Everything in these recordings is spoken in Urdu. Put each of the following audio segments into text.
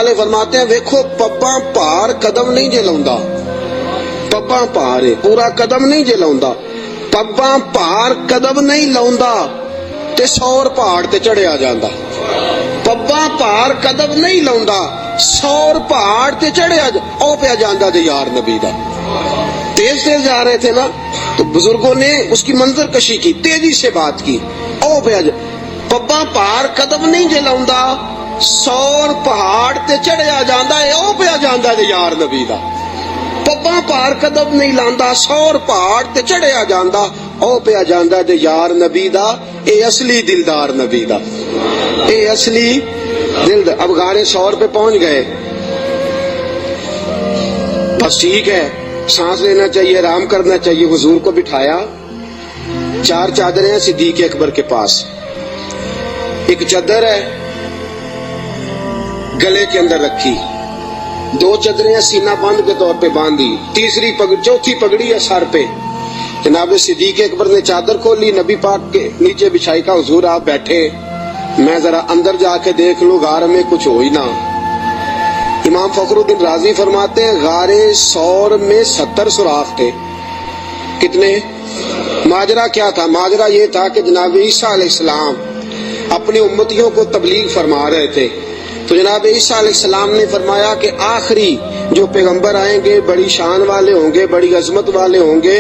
والے فرماتے ہیں ویکھو پباں پار قدم نہیں جے لاؤندا، پباں پار ہے پورا قدم نہیں جے لاؤندا، پباں پار قدم نہیں لاؤندا تے سور پہاڑ تے چڑھیا جاندا، پباں پار قدم نہیں لاؤندا سور پہاڑ تے چڑھیا او پیا جاندا تے یار نبی دا۔ تیز تیز جا رہے تھے نا تو بزرگوں نے اس کی منظر کشی کی، تیزی سے بات کی، او پیا پباں پار قدم نہیں جے لاؤندا سور پہاڑ تے چڑھیا جاندا ہے او پیا جاندا تے یار نبی دا۔ پباں پار قدم نہیں لاندا سور پہاڑ تے چڑھیا جاندا او پیا جاندا تے یار نبی دا۔ اے اصلی دلدار نبی دا، اے اصلی دلدار۔ اب غار سور پہ پہنچ گئے، بس ٹھیک ہے، سانس لینا چاہیے، آرام کرنا چاہیے۔ حضور کو بٹھایا، چار چادریں ہیں صدیق اکبر کے پاس، ایک چادر ہے گلے کے اندر رکھی، دو چادریں سینہ بند کے طور پہ باندھی، تیسری چوتھی پگڑی ہے سر پہ۔ جناب صدیق اکبر نے چادر کھولی، نبی پاک کے نیچے بچھائی کا حضور آپ بیٹھے، میں ذرا اندر جا کے دیکھ لوں غار میں کچھ ہو ہی نہ۔ امام فخر الدین رازی فرماتے ہیں غار سور میں 70 سوراخ تھے۔ کتنے؟ ماجرا کیا تھا؟ ماجرا یہ تھا کہ جناب عیسیٰ علیہ السلام اپنی امتیوں کو تبلیغ فرما رہے تھے، تو جناب عیسیٰ علیہ السلام نے فرمایا کہ آخری جو پیغمبر آئیں گے بڑی شان والے ہوں گے، بڑی عظمت والے ہوں گے،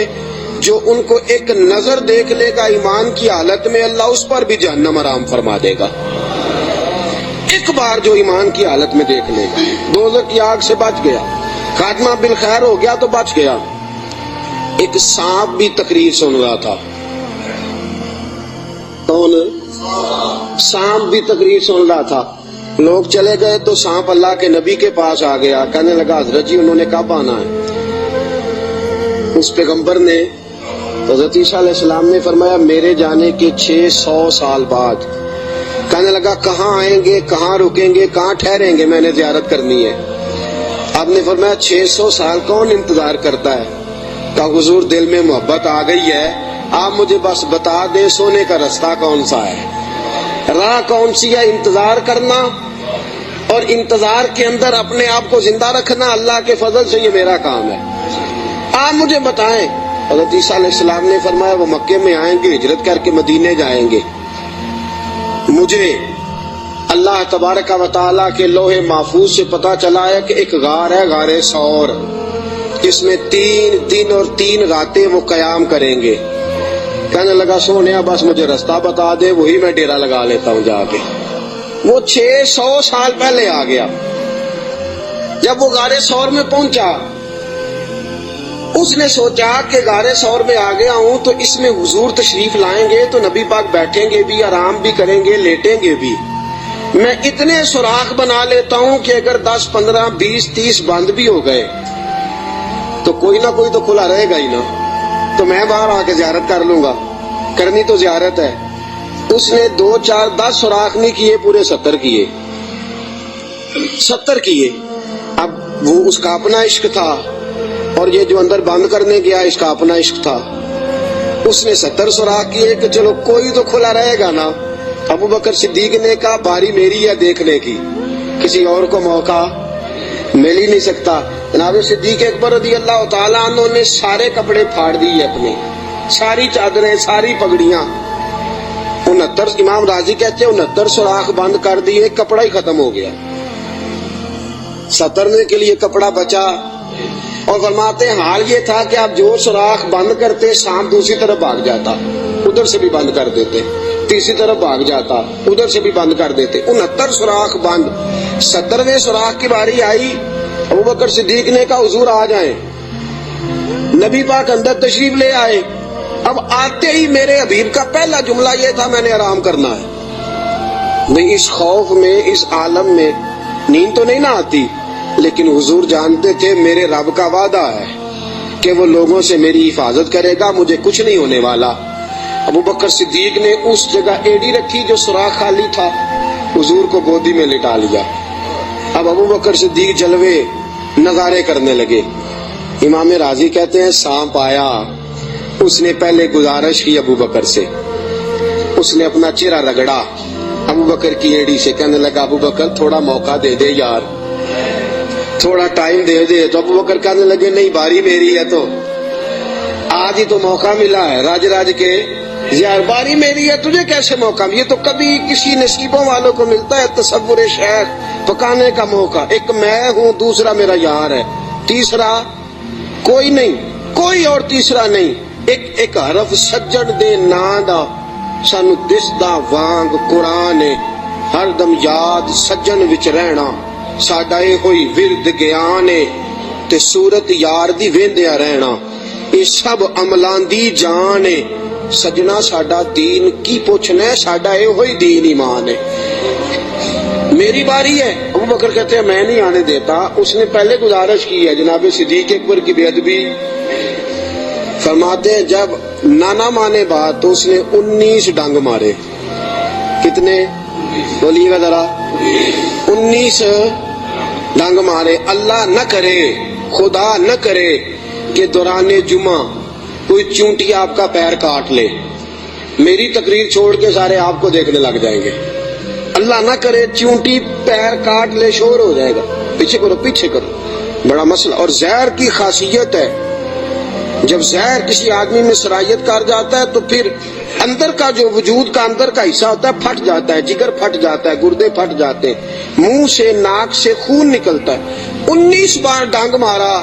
جو ان کو ایک نظر دیکھ لے گا ایمان کی حالت میں اللہ اس پر بھی جہنم حرام فرما دے گا۔ ایک بار جو ایمان کی حالت میں دیکھ لے گا، دوزخ کی آگ سے بچ گیا، خاتمہ بالخیر ہو گیا تو بچ گیا۔ ایک سانپ بھی تقریر سن رہا تھا، کون؟ سانپ بھی تقریر سن رہا تھا۔ لوگ چلے گئے تو سانپ اللہ کے نبی کے پاس آ گیا، کہنے لگا حضرت جی انہوں نے کب آنا ہے؟ اس پیغمبر نے، حضرت عیسیٰ علیہ السلام نے فرمایا میرے جانے کے 600 سال بعد۔ کہنے لگا کہاں آئیں گے، کہاں رکیں گے، کہاں ٹھہریں گے، میں نے زیارت کرنی ہے۔ آپ نے فرمایا 600 سال کون انتظار کرتا ہے؟ کہا حضور دل میں محبت آ گئی ہے، آپ مجھے بس بتا دیں سونے کا رستہ کون سا ہے، راہ کون سی ہے۔ انتظار کرنا اور انتظار کے اندر اپنے آپ کو زندہ رکھنا اللہ کے فضل سے یہ میرا کام ہے، آپ مجھے بتائیں۔ حضرت عیسیٰ علیہ السلام نے فرمایا وہ مکے میں آئیں گے، ہجرت کر کے مدینے جائیں گے، مجھے اللہ تبارک و تعالیٰ کے لوح محفوظ سے پتا چلا ہے کہ ایک غار ہے غار سور، اس میں 3 دن اور 3 راتیں وہ قیام کریں گے۔ کہنے لگا سونیا بس مجھے رستہ بتا دے، وہی میں ڈیرا لگا لیتا ہوں جا کے۔ وہ 600 سال پہلے آ گیا۔ جب وہ غار سور میں پہنچا، اس نے سوچا کہ غار سور میں آ گیا ہوں تو اس میں حضور تشریف لائیں گے تو نبی پاک بیٹھیں گے بھی، آرام بھی کریں گے، لیٹیں گے بھی۔ میں اتنے سوراخ بنا لیتا ہوں کہ اگر 10 15 20 30 بند بھی ہو گئے تو کوئی نہ کوئی تو کھلا رہے گا ہی نا، تو میں باہر آ کے زیارت کر لوں گا، کرنی تو زیارت ہے۔ اس نے 2 4 10 سوراخ نہیں کیے، پورے 70 کیے، 70 کیے۔ اب وہ اس کا اپنا عشق تھا اور یہ جو اندر بند کرنے گیا اس کا اپنا عشق تھا۔ اس نے 70 سوراخ کیے کہ چلو کوئی تو کھلا رہے گا نا۔ ابو بکر صدیق نے کہا باری میری ہے دیکھنے کی، کسی اور کو موقع مل ہی نہیں سکتا۔ جناب صدیق اکبر رضی اللہ تعالیٰ عنہ نے سارے کپڑے پھاڑ دیے اپنے، ساری چادریں، ساری پگڑیاں، 69 امام راضی کہتے ہیں 69 سوراخ بند کر دیے، کپڑا ہی ختم ہو گیا، 70 کے لیے کپڑا بچا۔ اور فرماتے ہیں حال یہ تھا کہ آپ جو سوراخ بند کرتے سانپ دوسری طرف بھاگ جاتا، ادھر سے بھی بند کر دیتے، تیسری طرف بھاگ جاتا، ادھر سے بھی بند کر دیتے، 69 سوراخ بند۔ 70ویں سوراخ کی باری آئی، ابو بکر صدیق نے کہا حضور آ جائیں۔ نبی پاک اندر تشریف لے آئے۔ اب آتے ہی میرے حبیب کا پہلا جملہ یہ تھا میں نے آرام کرنا ہے۔ نہیں اس خوف میں، اس عالم میں نیند تو نہیں نہ آتی، لیکن حضور جانتے تھے میرے رب کا وعدہ ہے کہ وہ لوگوں سے میری حفاظت کرے گا، مجھے کچھ نہیں ہونے والا۔ ابو بکر صدیق نے اس جگہ ایڑی رکھی جو سوراخ خالی تھا، حضور کو گودی میں لٹا لیا۔ اب ابو بکر صدیق جلوے نظارے کرنے لگے۔ امام راضی کہتے ہیں سانپ آیا، اس نے پہلے گزارش کی ابو بکر سے، اس نے اپنا چہرہ رگڑا ابو بکر کی ایڑی سے، کہنے لگا ابو بکر تھوڑا موقع دے دے یار، تھوڑا ٹائم دے دے. تو ابو بکر کہنے لگے نہیں باری میری ہے, تو آج ہی تو موقع ملا ہے راج کے یار, باری میری ہے تجھے کیسے موقع؟ یہ تو کبھی کسی نصیبوں والوں کو ملتا ہے تصور شیخ پکانے کا موقع. ایک میں ہوں, دوسرا میرا یار ہے, تیسرا کوئی نہیں, کوئی اور تیسرا نہیں. ایک حرف سجن دے ناں دا سانو دسدا وانگ قرآن ہے, ہر دم یاد سجن وچ رہنا ساڈا اے ہوئی ورد گیان ہے, تے صورت یار دی ویندیا رہنا یہ سب عملاں دی جان ہے. سجنا ساڈا دین کی پوچھنا ہے, ساڈا اے ہوئی دین ایمان ہے. میری باری ہے. ابو بکر کہتے ہیں میں نہیں آنے دیتا. اس نے پہلے گزارش کی ہے جناب صدیق اکبر کی بے ادبی. فرماتے ہیں جب نانا مانے بات تو اس نے 19 ڈنگ مارے. کتنے بولیے گا ذرا؟ 19 ڈنگ مارے. اللہ نہ کرے, خدا نہ کرے کہ دوران جمعہ کوئی چونٹی آپ کا پیر کاٹ لے, میری تقریر چھوڑ کے سارے آپ کو دیکھنے لگ جائیں گے. اللہ نہ کرے چونٹی پیر کاٹ لے, شور ہو جائے گا. پیچھے کرو پیچھے کرو, بڑا مسئلہ. اور زہر کی خاصیت ہے جب زہر کسی آدمی میں سرایت کر جاتا ہے تو پھر اندر کا جو وجود کا اندر کا حصہ ہوتا ہے پھٹ جاتا ہے, جگر پھٹ جاتا ہے, گردے پھٹ جاتے ہیں, منہ سے ناک سے خون نکلتا ہے. 19 بار ڈانگ مارا.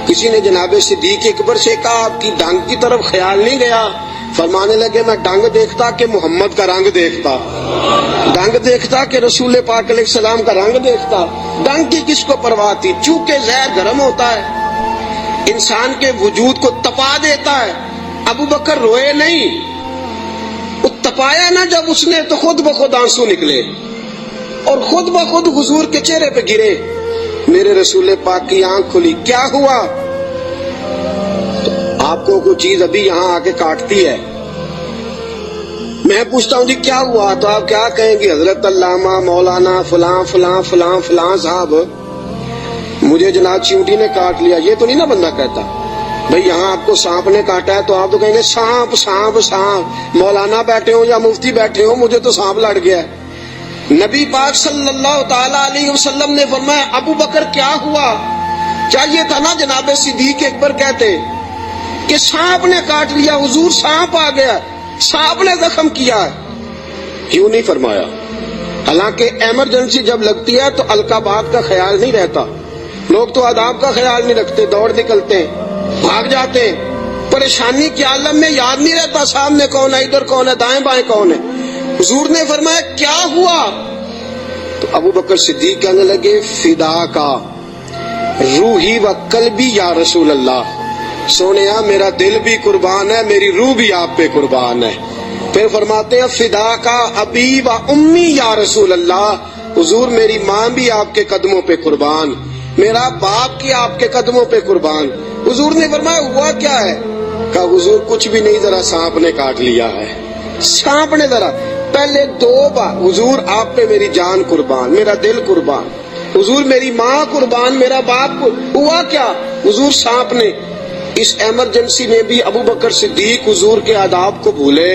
کسی نے جناب صدیق اکبر سے کہا آپ کی ڈانگ کی طرف خیال نہیں گیا؟ فرمانے لگے میں ڈانگ دیکھتا کہ محمد کا رنگ دیکھتا, ڈانگ دیکھتا کہ رسول پاک علیہ السلام کا رنگ دیکھتا. ڈانگ کی کس کو پرواہ تھی؟ چونکہ زہر گرم ہوتا ہے, انسان کے وجود کو تپا دیتا ہے. ابو بکر روئے نہیں, وہ تپایا نا جب اس نے تو خود بخود آنسو نکلے اور خود بخود حضور کے چہرے پہ گرے. میرے رسول پاک کی آنکھ کھلی. کیا ہوا؟ تو آپ کو کوئی چیز ابھی یہاں آ کے کاٹتی ہے, میں پوچھتا ہوں جی کیا ہوا, تو آپ کیا کہیں گے؟ حضرت علامہ مولانا فلاں فلاں فلاں فلاں صاحب مجھے جناب چیونٹی نے کاٹ لیا. یہ تو نہیں نا بندہ کہتا بھئی یہاں آپ کو سانپ نے کاٹا ہے, تو آپ تو کہیں گے سانپ سانپ سانپ. مولانا بیٹھے ہوں یا مفتی بیٹھے ہوں, مجھے تو سانپ لڑ گیا ہے. نبی پاک صلی اللہ تعالی علیہ وسلم نے فرمایا ابو بکر کیا ہوا؟ چاہیے تھا نا جناب صدیق اکبر کہتے کہ سانپ نے کاٹ لیا, حضور سانپ آ گیا, سانپ نے زخم کیا ہے. کیوں نہیں فرمایا؟ حالانکہ ایمرجنسی جب لگتی ہے تو القابات کا خیال نہیں رہتا. لوگ تو آداب کا خیال نہیں رکھتے, دوڑ نکلتے ہیں, بھاگ جاتے ہیں. پریشانی کے عالم میں یاد نہیں رہتا سامنے کون ہے, ادھر کون ہے, دائیں بائیں کون ہے. حضور نے فرمایا کیا ہوا؟ تو ابو بکر صدیق کہنے لگے فدا کا روحی و قلبی یا رسول اللہ. سونیا میرا دل بھی قربان ہے, میری روح بھی آپ پہ قربان ہے. پھر فرماتے ہیں فدا کا ابی و امی یا رسول اللہ. حضور میری ماں بھی آپ کے قدموں پہ قربان, میرا باپ کی آپ کے قدموں پہ قربان. حضور نے فرمایا ہوا کیا ہے؟ کہا حضور کچھ بھی نہیں, ذرا سانپ نے کاٹ لیا ہے. سانپ نے ذرا پہلے 2 بار حضور آپ پہ میری جان قربان, میرا دل قربان. حضور میری ماں قربان, میرا باپ ہوا کیا؟ حضور سانپ نے. اس ایمرجنسی میں بھی ابو بکر صدیق حضور کے آداب کو بھولے,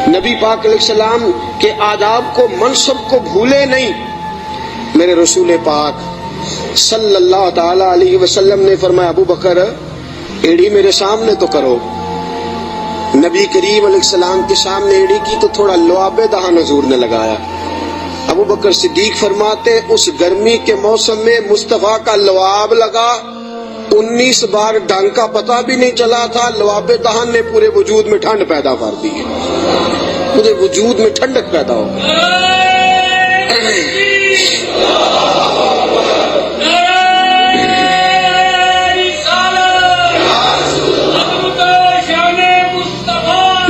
نبی پاک علیہ السلام کے آداب کو منصب کو بھولے نہیں. میرے رسول پاک صلی اللہ تعالی علیہ وسلم نے فرمایا ابو بکر ایڑی میرے سامنے تو کرو. نبی کریم علیہ السلام کے سامنے ایڑی کی تو تھوڑا لعاب دہن حضور نے لگایا. ابو بکر صدیق فرماتے اس گرمی کے موسم میں مصطفیٰ کا لعاب لگا, 19 بار ڈنگ کا پتہ بھی نہیں چلا تھا. لعاب دہن نے پورے وجود میں ٹھنڈ پیدا کر دی, پورے وجود میں ٹھنڈک پیدا ہو گئی.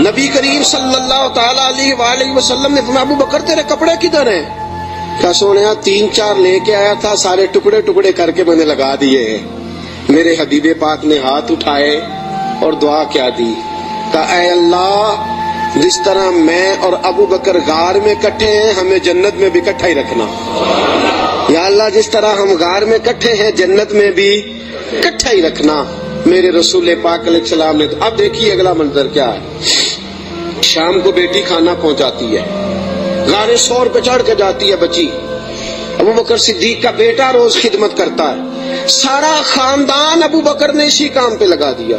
نبی کریم صلی اللہ تعالی علیہ وآلہ وسلم نے فرمایا ابو بکر تیرے کپڑے کدھر ہیں؟ کہا سونیا 3-4 لے کے آیا تھا, سارے ٹکڑے ٹکڑے کر کے میں نے لگا دیے ہیں. میرے حبیب پاک نے ہاتھ اٹھائے اور دعا کیا دی. کہا اے اللہ جس طرح میں اور ابو بکر غار میں کٹھے ہیں ہمیں جنت میں بھی کٹھا ہی رکھنا. یا اللہ جس طرح ہم غار میں کٹھے ہیں جنت میں بھی کٹھا ہی رکھنا. میرے رسول پاک علیہ السلام نے. اب دیکھیے اگلا منظر کیا ہے. شام کو بیٹی کھانا پہنچاتی ہے, غار سور پہ چڑھ کے جاتی ہے بچی, ابو بکر صدیق کا بیٹا روز خدمت کرتا ہے، سارا خاندان ابو بکر نے اسی کام پہ لگا دیا،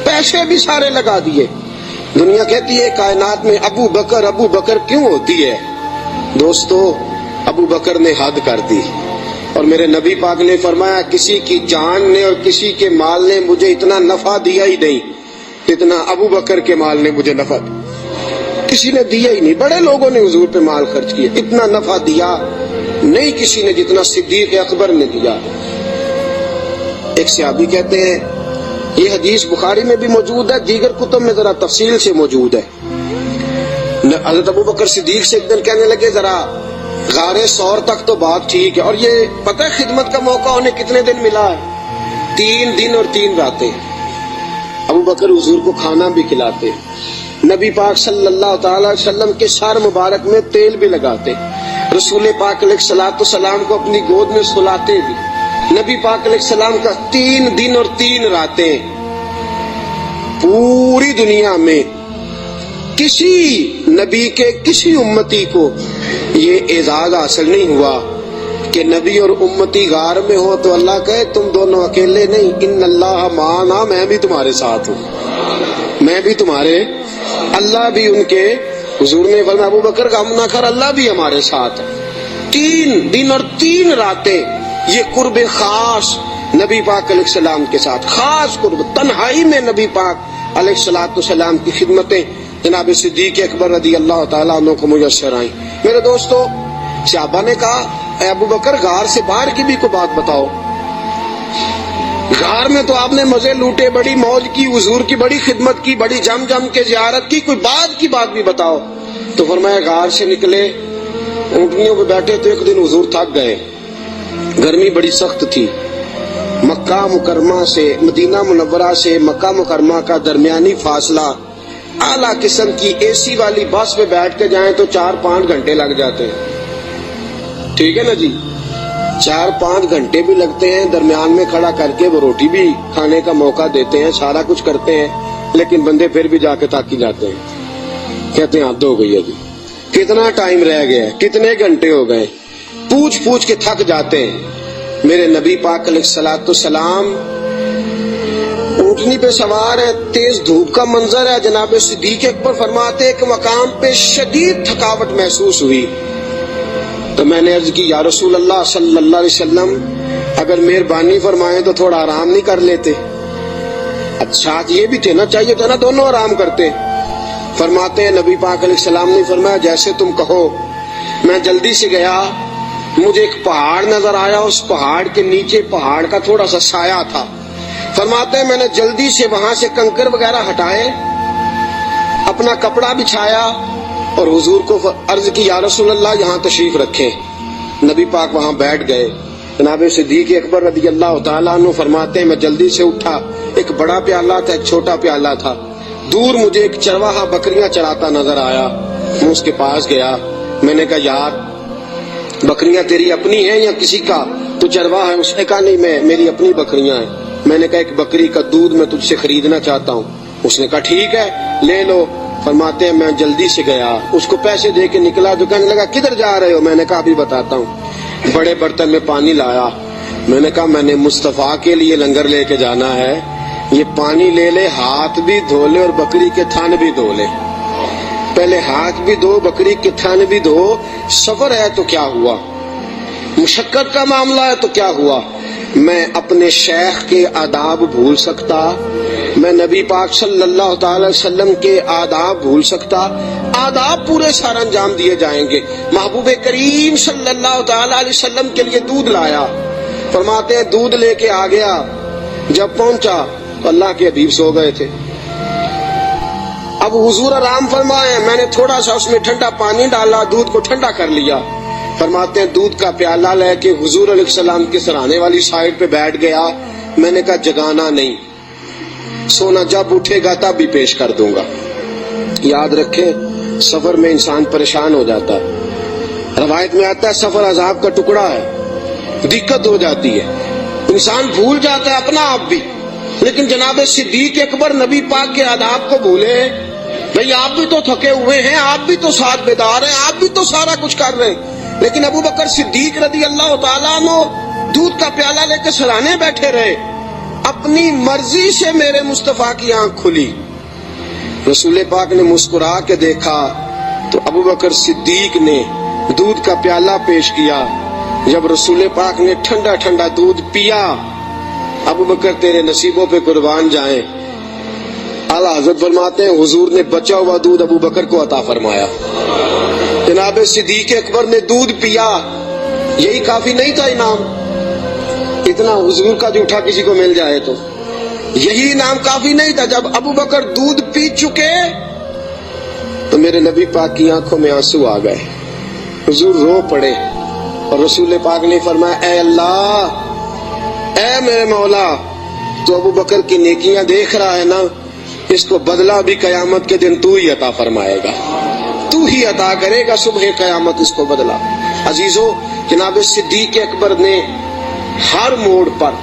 پیسے بھی سارے لگا دیے۔ دنیا کہتی ہے کائنات میں ابو بکر کیوں ہوتی ہے؟ دوستو، ابو بکر نے حد کر دی، اور میرے نبی پاک نے فرمایا کسی کی جان نے اور کسی کے مال نے مجھے اتنا نفع دیا ہی نہیں جتنا ابو بکر کے مال نے مجھے نفع دیا۔ کسی نے دیا ہی نہیں، بڑے لوگوں نے حضور پہ مال خرچ کیا، اتنا نفع دیا نہیں کسی نے جتنا صدیق اکبر نے دیا۔ ایک صحابی کہتے ہیں، یہ حدیث بخاری میں بھی موجود ہے، دیگر کتب میں ذرا تفصیل سے موجود ہے، حضرت ابو بکر صدیق سے ایک دن کہنے لگے ذرا غار ثور تک تو بات ٹھیک ہے، اور یہ پتہ ہے خدمت کا موقع انہیں کتنے دن ملا ہے؟ 3 دن اور 3 راتیں۔ ابو بکر حضور کو کھانا بھی کھلاتے، نبی پاک صلی اللہ تعالی وسلم کے سر مبارک میں تیل بھی لگاتے، رسول پاک علیہ الصلوۃ والسلام کو اپنی گود میں سلاتے بھی، نبی پاک علیہ السلام کا 3 دن اور 3 راتیں۔ پوری دنیا میں کسی نبی کے کسی امتی کو یہ اعزاز حاصل نہیں ہوا کہ نبی اور امتی غار میں ہو تو اللہ کہے تم دونوں اکیلے نہیں، ان اللہ معنا، میں بھی تمہارے ساتھ ہوں، میں بھی تمہارے، اللہ بھی ان کے، حضور نے فرمایا ابو بکر غم نہ کر، اللہ بھی ہمارے ساتھ ہے۔ 3 دن اور 3 راتیں یہ قرب خاص نبی پاک علیہ السلام کے ساتھ، خاص قرب، تنہائی میں نبی پاک علیہ الصلوۃ والسلام کی خدمتیں جناب صدیق اکبر رضی اللہ تعالیٰ عنہ کو میسر آئیں۔ میرے دوستو، صحابہ نے کہا اے ابو بکر غار سے باہر کی بھی کوئی بات بتاؤ، غار میں تو آپ نے مزے لوٹے، بڑی موج کی، حضور کی بڑی خدمت کی، بڑی جم کے زیارت کی، کوئی بات کی بات بھی بتاؤ۔ تو فرمایا غار سے نکلے، اونٹنیوں پہ بیٹھے تو ایک دن حضور تھک گئے، گرمی بڑی سخت تھی، مکہ مکرمہ سے، مدینہ منورہ سے مکہ مکرمہ کا درمیانی فاصلہ، اعلیٰ قسم کی اے سی والی بس پہ بیٹھ کے جائیں تو 4-5 گھنٹے لگ جاتے ہیں، ٹھیک ہے نا جی، 4-5 گھنٹے بھی لگتے ہیں، درمیان میں کھڑا کر کے وہ روٹی بھی کھانے کا موقع دیتے ہیں، سارا کچھ کرتے ہیں، لیکن بندے پھر بھی جا کے تھک ہی جاتے ہیں، کہتے ہیں حد ہو گئی ہے جی، کتنا ٹائم رہ گیا ہے، کتنے گھنٹے ہو گئے، پوچھ کے تھک جاتے ہیں۔ میرے نبی پاک علیہ الصلوۃ والسلام اونٹنی پہ سوار ہے، تیز دھوپ کا منظر ہے، جناب صدیق اکبر فرماتے ایک مقام پہ شدید تھکاوٹ محسوس ہوئی، تو میں نے عرض کی یا رسول اللہ صلی اللہ علیہ وسلم اگر مہربانی فرمائیں تو تھوڑا آرام نہیں کر لیتے؟ اچھا یہ بھی تھے نا، چاہیے تھا نا دونوں آرام کرتے۔ فرماتے ہیں نبی پاک علیہ السلام نے فرمایا جیسے تم کہو۔ میں جلدی سے گیا، مجھے ایک پہاڑ نظر آیا، اس پہاڑ کے نیچے پہاڑ کا تھوڑا سا سایہ تھا۔ فرماتے ہیں میں نے جلدی سے وہاں سے کنکر وغیرہ ہٹائے، اپنا کپڑا بچھایا اور حضور کو عرض کی یا رسول اللہ یہاں تشریف رکھیں۔ نبی پاک وہاں بیٹھ گئے۔ جناب صدیق اکبر رضی اللہ تعالیٰ عنہ فرماتے ہیں میں جلدی سے اٹھا، ایک بڑا پیالہ تھا، ایک چھوٹا پیالہ تھا، دور مجھے ایک چرواہا بکریاں چراتا نظر آیا، میں اس کے پاس گیا، میں نے کہا یار بکریاں تیری اپنی ہیں یا کسی کا؟ تو چرواہا ہے؟ اس نے کہا نہیں میری اپنی بکریاں ہیں۔ میں نے کہا ایک بکری کا دودھ میں تجھ سے خریدنا چاہتا ہوں۔ اس نے کہا ٹھیک ہے لے لو۔ فرماتے ہیں میں جلدی سے گیا، اس کو پیسے دے کے نکلا، جو کہنے لگا کدھر جا رہے ہو؟ میں نے کہا ابھی بتاتا ہوں۔ بڑے برتن میں پانی لایا، میں نے کہا میں نے مصطفیٰ کے لیے لنگر لے کے جانا ہے، یہ پانی لے لے، ہاتھ بھی دھو لے اور بکری کے تھن بھی دھو لے۔ پہلے ہاتھ بھی دھو، بکری کے تھن بھی دھو۔ سفر ہے تو کیا ہوا، مشقت کا معاملہ ہے تو کیا ہوا؟ میں اپنے شیخ کے آداب بھول سکتا؟ میں نبی پاک صلی اللہ تعالی وسلم کے آداب بھول سکتا؟ آداب پورے سارا انجام دیے جائیں گے۔ محبوب کریم صلی اللہ تعالی علیہ وسلم کے لیے دودھ لایا، فرماتے ہیں دودھ لے کے آ گیا، جب پہنچا تو اللہ کے حبیب سو گئے تھے۔ اب حضور آرام فرمائے، میں نے تھوڑا سا اس میں ٹھنڈا پانی ڈالا، دودھ کو ٹھنڈا کر لیا۔ فرماتے ہیں دودھ کا پیالہ لے کے حضور علیہ السلام کے سرانے والی سائڈ پہ بیٹھ گیا۔ میں نے کہا جگانا نہیں، سونا جب اٹھے گا تب بھی پیش کر دوں گا۔ یاد رکھیں سفر میں انسان پریشان ہو جاتا ہے، روایت میں آتا ہے سفر عذاب کا ٹکڑا ہے، دقت ہو جاتی ہے، انسان بھول جاتا ہے اپنا آپ بھی۔ لیکن جناب صدیق اکبر نبی پاک کے آداب کو بھولے؟ بھئی آپ بھی تو تھکے ہوئے ہیں، آپ بھی تو ساتھ بیدار ہیں، آپ بھی تو سارا کچھ کر رہے ہیں، لیکن ابو بکر صدیق رضی اللہ تعالیٰ عنہ دودھ کا پیالہ لے کے سرانے بیٹھے رہے. اپنی مرضی سے میرے مصطفیٰ کی آنکھ کھلی. رسول پاک نے مسکرا کے دیکھا تو ابو بکر صدیق نے دودھ کا پیالہ پیش کیا. جب رسول پاک نے ٹھنڈا ٹھنڈا دودھ پیا، ابو بکر تیرے نصیبوں پہ قربان جائیں. اعلیٰ حضرت فرماتے ہیں حضور نے بچا ہوا دودھ ابو بکر کو عطا فرمایا. جناب صدیق اکبر نے دودھ پیا، یہی کافی نہیں تھا انعام؟ اتنا حضور کا جھوٹا کسی کو مل جائے تو یہی انعام کافی نہیں تھا. جب ابو بکر دودھ پی چکے تو میرے نبی پاک کی آنکھوں میں آنسو آ گئے. حضور رو پڑے اور رسول پاک نے فرمایا اے اللہ، اے میرے مولا، تو ابو بکر کی نیکیاں دیکھ رہا ہے نا، اس کو بدلہ بھی قیامت کے دن تو ہی عطا فرمائے گا، تو ہی عطا کرے گا صبح قیامت اس کو بدلہ. عزیزو، جناب صدیق اکبر نے ہر موڑ پر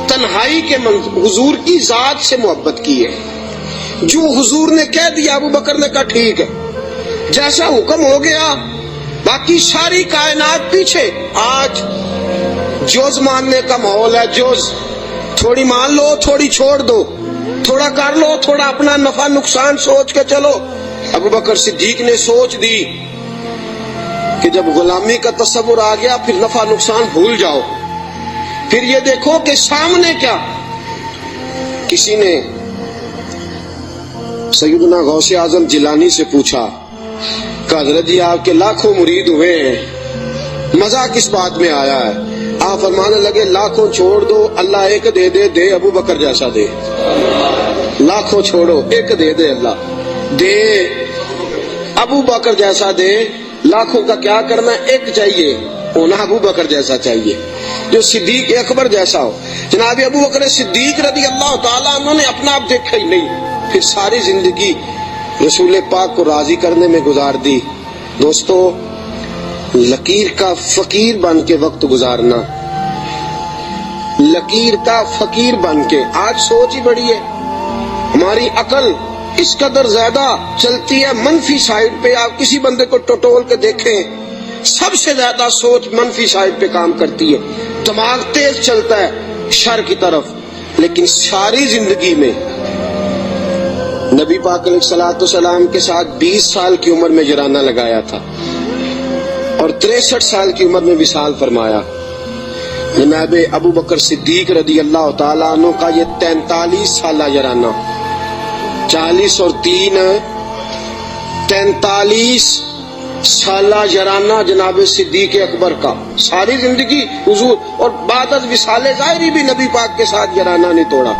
تنہائی کے حضور کی ذات سے محبت کی ہے. جو حضور نے کہہ دیا ابو بکر نے کہا ٹھیک ہے، جیسا حکم ہو گیا، باقی ساری کائنات پیچھے. آج جوز ماننے کا ماحول ہے، جوز تھوڑی مان لو تھوڑی چھوڑ دو، تھوڑا کر لو تھوڑا اپنا نفع نقصان سوچ کے چلو. ابو بکر صدیق نے سوچ دی کہ جب غلامی کا تصور آ گیا پھر نفع نقصان بھول جاؤ. پھر یہ دیکھو کہ سامنے کیا. کسی نے سیدنا غوث اعظم جیلانی سے پوچھا کہ حضرت جی آپ کے لاکھوں مرید ہوئے ہیں، مزہ کس بات میں آیا ہے؟ آپ فرمانے لگے لاکھوں چھوڑ دو، اللہ ایک دے دے، دے ابو بکر جیسا دے. لاکھوں چھوڑو، ایک دے دے، اللہ دے ابو بکر جیسا دے. لاکھوں کا کیا کرنا، ایک چاہیے ہونا ابو بکر جیسا چاہیے، جو صدیق اکبر جیسا ہو. جناب ابو بکر صدیق رضی اللہ تعالیٰ عنہ نے اپنا آپ دیکھا ہی نہیں، پھر ساری زندگی رسول پاک کو راضی کرنے میں گزار دی. دوستو، لکیر کا فقیر بن کے وقت گزارنا، لکیر کا فقیر بن کے. آج سوچ ہی بڑی ہے، ہماری عقل اس قدر زیادہ چلتی ہے منفی سائڈ پہ. آپ کسی بندے کو ٹٹول کے دیکھیں، سب سے زیادہ سوچ منفی سائڈ پہ کام کرتی ہے، دماغ تیز چلتا ہے شر کی طرف. لیکن ساری زندگی میں نبی پاک علیہ الصلوۃ والسلام کے ساتھ 20 سال کی عمر میں جرانہ لگایا تھا اور 63 سال کی عمر میں وصال فرمایا. جناب ابو بکر صدیق رضی اللہ تعالیٰ عنہ کا یہ 43 سالہ جرانہ، 40 اور 3 43 سالہ جرانہ جناب صدیق اکبر کا. ساری زندگی حضور، اور بعد از وصال ظاہری بھی نبی پاک کے ساتھ جرانہ نہیں توڑا.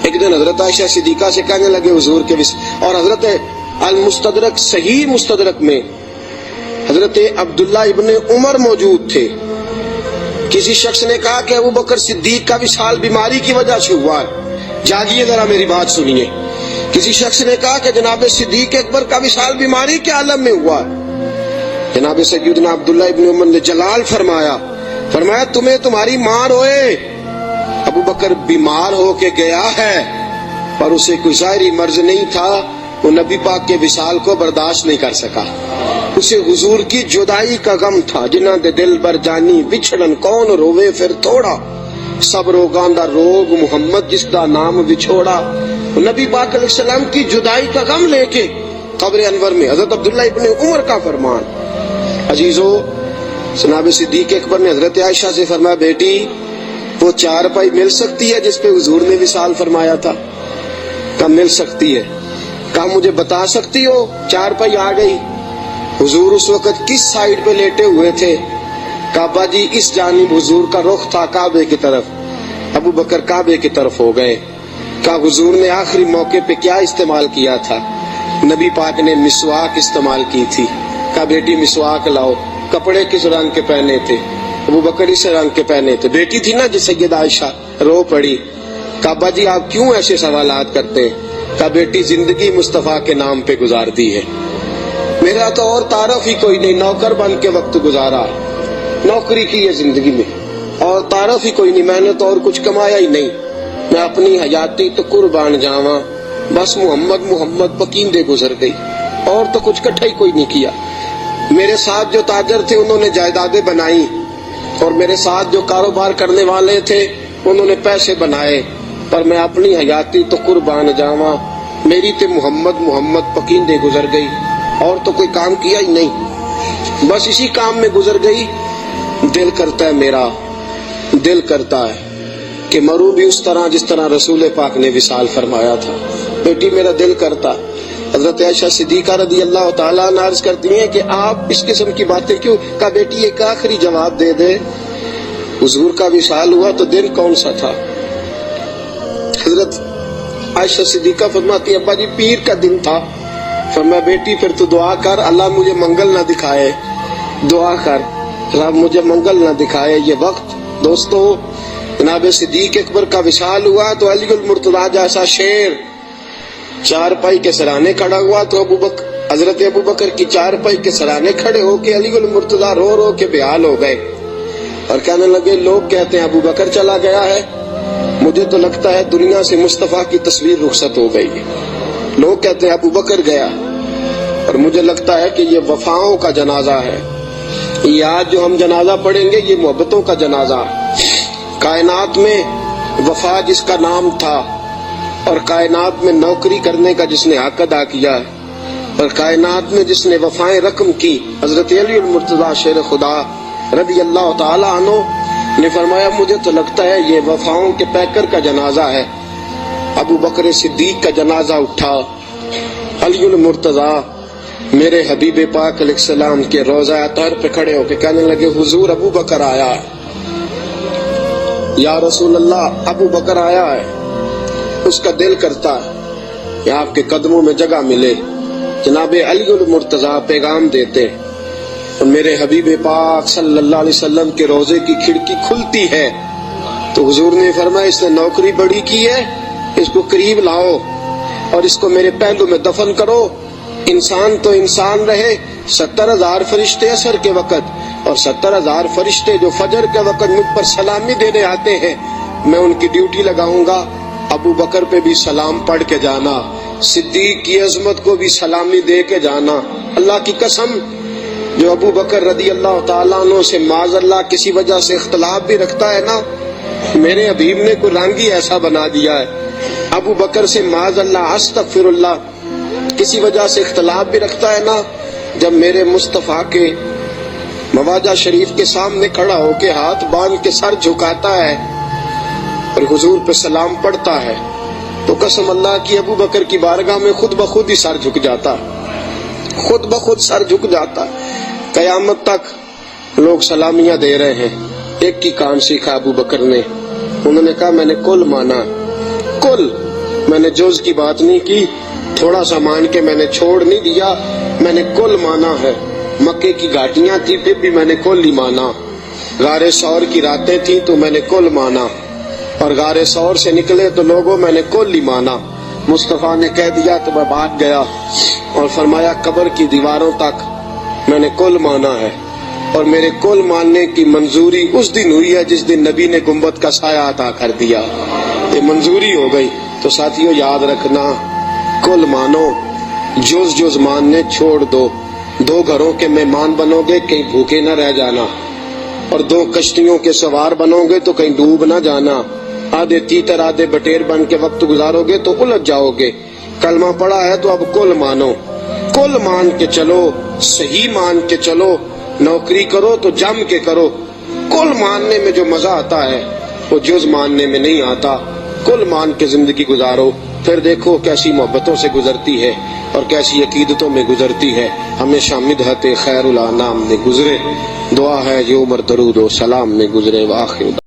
ایک دن حضرت عائشہ صدیقہ سے کہنے لگے حضور کے اور حضرت المستدرک صحیح مستدرک میں حضرت عبداللہ ابن عمر موجود تھے. کسی شخص نے کہا کہ ابو بکر صدیق کا وصال بیماری کی وجہ سے ہوا ہے، جاگیے ذرا میری بات سنیے. کسی شخص نے کہا کہ جناب صدیق اکبر کا وصال بیماری کے عالم میں ہوا ہے. جناب سیدنا عبداللہ ابن عمر نے جلال فرمایا تمہیں تمہاری ماں روئے، ابو بکر بیمار ہو کے گیا ہے پر اسے کوئی ظاہری مرض نہیں تھا، وہ نبی پاک کے وصال کو برداشت نہیں کر سکا. اسے حضور کی جدائی کا غم تھا. جنہاں دے دل بر جانی بچھڑن کون روے پھر تھوڑا، سب روگاں دا روگ محمد جس دا نام وچھوڑا. نبی پاک علیہ السلام کی جدائی کا غم لے کے قبر انور میں حضرت عبداللہ ابن عمر کا فرمان. عزیزو، جناب صدیق اکبر نے حضرت عائشہ سے فرمایا بیٹی وہ چارپائی مل سکتی ہے جس پہ حضور نے وصال فرمایا تھا؟ کہا مل سکتی ہے. کہا مجھے بتا سکتی ہو؟ چارپائی آ گئی. حضور اس وقت کس سائیڈ پہ لیٹے ہوئے تھے؟ کعبہ جی اس جانب حضور کا رخ تھا کعبے کی طرف. ابو بکر کعبے کی طرف ہو گئے. کہا حضور نے آخری موقع پہ کیا استعمال کیا تھا؟ نبی پاک نے مسواک استعمال کی تھی. کہا بیٹی مسواک لاؤ. کپڑے کس رنگ کے پہنے تھے؟ ابو بکر اس رنگ کے پہنے تھے. بیٹی تھی نا جس سیدہ عائشہ، رو پڑی. کعبہ جی آپ کیوں ایسے سوالات کرتے ہیں؟ کہا بیٹی زندگی مصطفیٰ کے نام پہ گزار دی ہے، میرا تو اور تعارف ہی کوئی نہیں، نوکر بن کے وقت گزارا، نوکری کی ہے زندگی میں، اور تعارف ہی کوئی نہیں، میں نے تو اور کچھ کمایا ہی نہیں، میں اپنی حیاتی تو قربان جاواں، بس محمد محمد پکیندے گزر گئی، اور تو کچھ کٹھا ہی کوئی نہیں کیا. میرے ساتھ جو تاجر تھے انہوں نے جائیدادیں بنائی، اور میرے ساتھ جو کاروبار کرنے والے تھے انہوں نے پیسے بنائے، پر میں اپنی حیاتی تو قربان جاواں، میری تے محمد محمد پکیندے گزر گئی، اور تو کوئی کام کیا ہی نہیں، بس اسی کام میں گزر گئی۔ دل کرتا ہے، میرا دل کرتا ہے کہ مروں بھی اس طرح جس طرح رسول پاک نے وصال فرمایا تھا۔ بیٹی میرا دل کرتا۔ حضرت عائشہ صدیقہ رضی اللہ تعالیٰ عنہ عرض کرتی ہیں کہ آپ اس قسم کی باتیں کیوں؟ کہا بیٹی ایک آخری جواب دے دے، حضور کا وصال ہوا تو دن کون سا تھا؟ حضرت عائشہ صدیقہ فرماتی ہیں ابا جی پیر کا دن تھا۔ فرمایا بیٹی پھر تو دعا کر اللہ مجھے منگل نہ دکھائے، دعا کر اللہ مجھے منگل نہ دکھائے یہ وقت۔ دوستو جناب صدیق اکبر کا وصال ہوا تو علی المرتضیٰ جیسا شیر چارپائی کے سرانے کھڑا ہوا تو حضرت ابو بکر کی چارپائی کے سرانے کھڑے ہو کے علی المرتضیٰ رو رو کے بحال ہو گئے اور کہنے لگے لوگ کہتے ہیں ابو بکر چلا گیا ہے، مجھے تو لگتا ہے دنیا سے مصطفیٰ کی تصویر رخصت ہو گئی ہے۔ لوگ کہتے ہیں ابو بکر گیا، اور مجھے لگتا ہے کہ یہ وفاؤں کا جنازہ ہے، یہ آج جو ہم جنازہ پڑھیں گے یہ محبتوں کا جنازہ۔ کائنات میں وفا جس کا نام تھا، اور کائنات میں نوکری کرنے کا جس نے حق ادا کیا، اور کائنات میں جس نے وفائیں رقم کی، حضرت علی المرتضیٰ شیر خدا رضی اللہ تعالی عنہ نے فرمایا مجھے تو لگتا ہے یہ وفاؤں کے پیکر کا جنازہ ہے۔ ابو بکر صدیق کا جنازہ اٹھا، علی المرتضیٰ میرے حبیب پاک علیہ السلام کے روضہ اطہر پہ کھڑے ہو کے کہنے لگے حضور ابو بکر آیا ہے، یا رسول اللہ ابو بکر آیا ہے۔ اس کا دل کرتا ہے کہ آپ کے قدموں میں جگہ ملے۔ جناب علی المرتضیٰ پیغام دیتے اور میرے حبیب پاک صلی اللہ علیہ وسلم کے روضے کی کھڑکی کھلتی ہے تو حضور نے فرمایا اس نے نوکری بڑی کی ہے، اس کو قریب لاؤ اور اس کو میرے پہلو میں دفن کرو۔ انسان تو انسان رہے، 70,000 فرشتے عصر کے وقت اور 70,000 فرشتے جو فجر کے وقت مجھ پر سلامی دینے آتے ہیں، میں ان کی ڈیوٹی لگاؤں گا۔ ابو بکر پہ بھی سلام پڑھ کے جانا، صدیق کی عظمت کو بھی سلامی دے کے جانا۔ اللہ کی قسم جو ابو بکر رضی اللہ تعالیٰ عنہ سے معاذ اللہ کسی وجہ سے اختلاف بھی رکھتا ہے نا، میرے حبیب نے کوئی رنگ ہی ایسا بنا دیا ہے۔ ابو بکر سے معاذ اللہ استغفر اللہ کسی وجہ سے اختلاف بھی رکھتا ہے نا، جب میرے مصطفیٰ کے مواجہ شریف کے سامنے کھڑا ہو کے ہاتھ باندھ کے سر جھکاتا ہے اور حضور پہ سلام پڑھتا ہے تو قسم اللہ کی ابو بکر کی بارگاہ میں خود بخود ہی سر جھک جاتا، خود بخود سر جھک جاتا۔ قیامت تک لوگ سلامیاں دے رہے ہیں۔ ایک کی کام سیکھا ابو بکر نے، انہوں نے کہا میں نے کل مانا، کل، میں نے جز کی بات نہیں کی، تھوڑا سا مان کے میں نے چھوڑ نہیں دیا، میں نے کل مانا ہے۔ مکے کی گھاٹیاں تھی پھر بھی میں نے کل ہی مانا، غار ثور کی راتیں تھی تو میں نے کل مانا، اور غار ثور سے نکلے تو لوگوں میں نے کل ہی مانا۔ مصطفیٰ نے کہہ دیا تو میں بھاگ گیا اور فرمایا قبر کی دیواروں تک میں نے کل مانا ہے، اور میرے کل ماننے کی منظوری اس دن ہوئی ہے جس دن نبی نے گنبد کا سایہ عطا کر دیا، یہ منظوری ہو گئی۔ تو ساتھیوں یاد رکھنا، کل مانو، جز جز ماننے چھوڑ دو۔ 2 گھروں کے مہمان بنو گے کہیں بھوکے نہ رہ جانا، اور 2 کشتیوں کے سوار بنو گے تو کہیں ڈوب نہ جانا۔ آدھے تیتر آدھے بٹیر بن کے وقت گزارو گے تو الجھ جاؤ گے۔ کلمہ پڑھا ہے تو اب کل مانو، کل مان کے چلو، صحیح مان کے چلو، نوکری کرو تو جم کے کرو۔ کل ماننے میں جو مزہ آتا ہے وہ جز ماننے میں نہیں آتا۔ کل مان کے زندگی گزارو، پھر دیکھو کیسی محبتوں سے گزرتی ہے اور کیسی عقیدتوں میں گزرتی ہے۔ ہمیشہ مدحت خیر الانام میں گزرے۔ دعا ہے یہ عمر درود و سلام میں گزرے۔ وآخر